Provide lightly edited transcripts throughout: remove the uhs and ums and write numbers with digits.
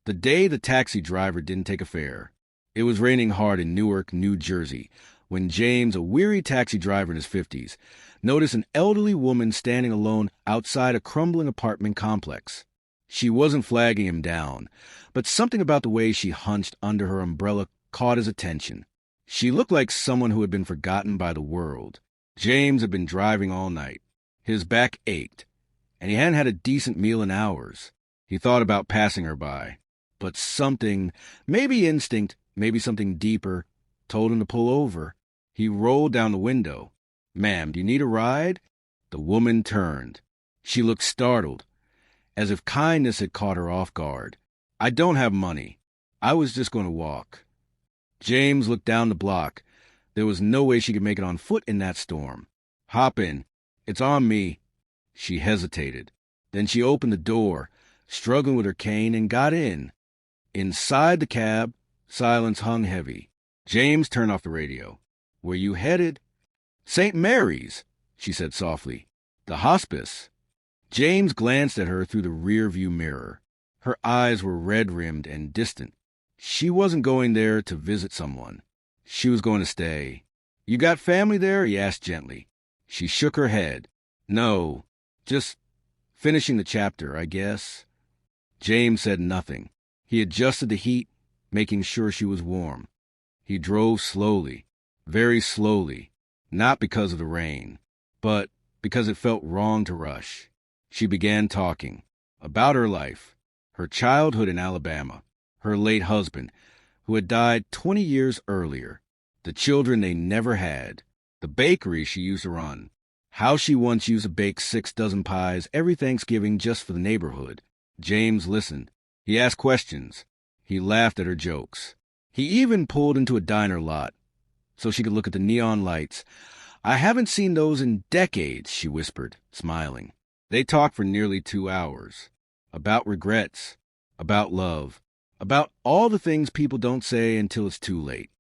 The day the taxi driver didn't take a fare. It was raining hard in Newark, New Jersey, when James, a weary taxi driver in his 50s, noticed an elderly woman standing alone outside a crumbling apartment complex. She wasn't flagging him down, but something about the way she hunched under her umbrella caught his attention. She looked like someone who had been forgotten by the world. James had been driving all night. His back ached, and he hadn't had a decent meal in hours. He thought about passing her by, but something, maybe instinct, maybe something deeper, told him to pull over. He rolled down the window. "Ma'am, do you need a ride?" The woman turned. She looked startled, as if kindness had caught her off guard. "I don't have money. I was just going to walk." James looked down the block. There was no way she could make it on foot in that storm. "Hop in. It's on me." She hesitated. Then she opened the door, struggling with her cane, and got in. Inside the cab, silence hung heavy. James turned off the radio. "Where you headed?" "St. Mary's," she said softly. "The hospice." James glanced at her through the rear-view mirror. Her eyes were red-rimmed and distant. She wasn't going there to visit someone. She was going to stay. "You got family there?" he asked gently. She shook her head. "No, just finishing the chapter, I guess." James said nothing. He adjusted the heat, making sure she was warm. He drove slowly, very slowly, not because of the rain, but because it felt wrong to rush. She began talking about her life, her childhood in Alabama, her late husband, who had died 20 years earlier, the children they never had, the bakery she used to run, how she once used to bake 6 dozen pies every Thanksgiving just for the neighborhood. James listened. He asked questions. He laughed at her jokes. He even pulled into a diner lot so she could look at the neon lights. "I haven't seen those in decades," she whispered, smiling. They talked for nearly 2 hours. About regrets, about love, about all the things people don't say until it's too late.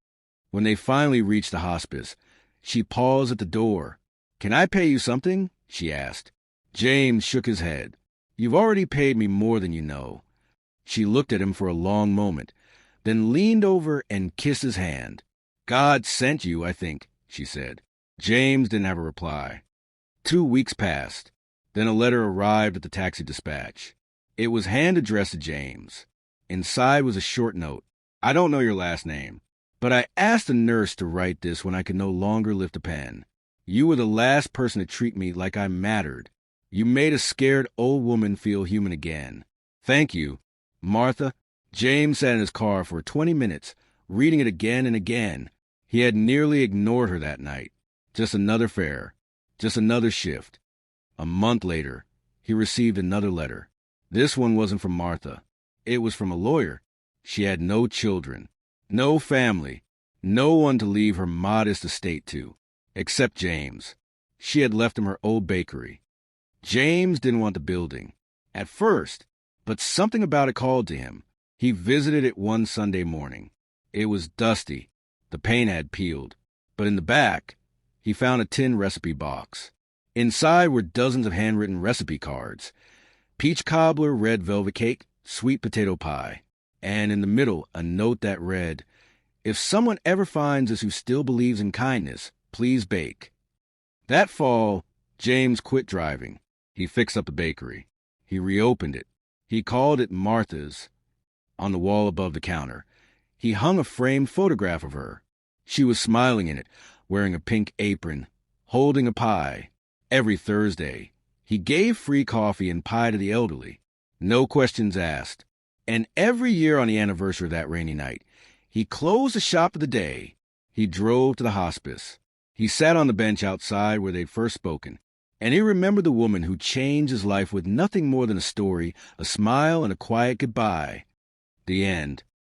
When they finally reached the hospice, she paused at the door. "Can I pay you something?" she asked. James shook his head. "You've already paid me more than you know." She looked at him for a long moment, then leaned over and kissed his hand. "God sent you, I think," she said. James didn't have a reply. 2 weeks passed. Then a letter arrived at the taxi dispatch. It was hand-addressed to James. Inside was a short note. "I don't know your last name, but I asked a nurse to write this when I could no longer lift a pen. You were the last person to treat me like I mattered. You made a scared old woman feel human again. Thank you, Martha." James sat in his car for 20 minutes, reading it again and again. He had nearly ignored her that night. Just another fare. Just another shift. A month later, he received another letter. This one wasn't from Martha. It was from a lawyer. She had no children, no family, no one to leave her modest estate to, except James. She had left him her old bakery. James didn't want the building, at first, but something about it called to him. He visited it one Sunday morning. It was dusty. The paint had peeled. But in the back, he found a tin recipe box. Inside were dozens of handwritten recipe cards. Peach cobbler, red velvet cake, sweet potato pie. And in the middle, a note that read, "If someone ever finds us who still believes in kindness, please bake." That fall, James quit driving. He fixed up the bakery. He reopened it. He called it Martha's. On the wall above the counter, he hung a framed photograph of her. She was smiling in it, wearing a pink apron, holding a pie. Every Thursday, he gave free coffee and pie to the elderly. No questions asked. And every year on the anniversary of that rainy night, he closed the shop of the day. He drove to the hospice. He sat on the bench outside where they'd first spoken, and he remembered the woman who changed his life with nothing more than a story, a smile, and a quiet goodbye. The end.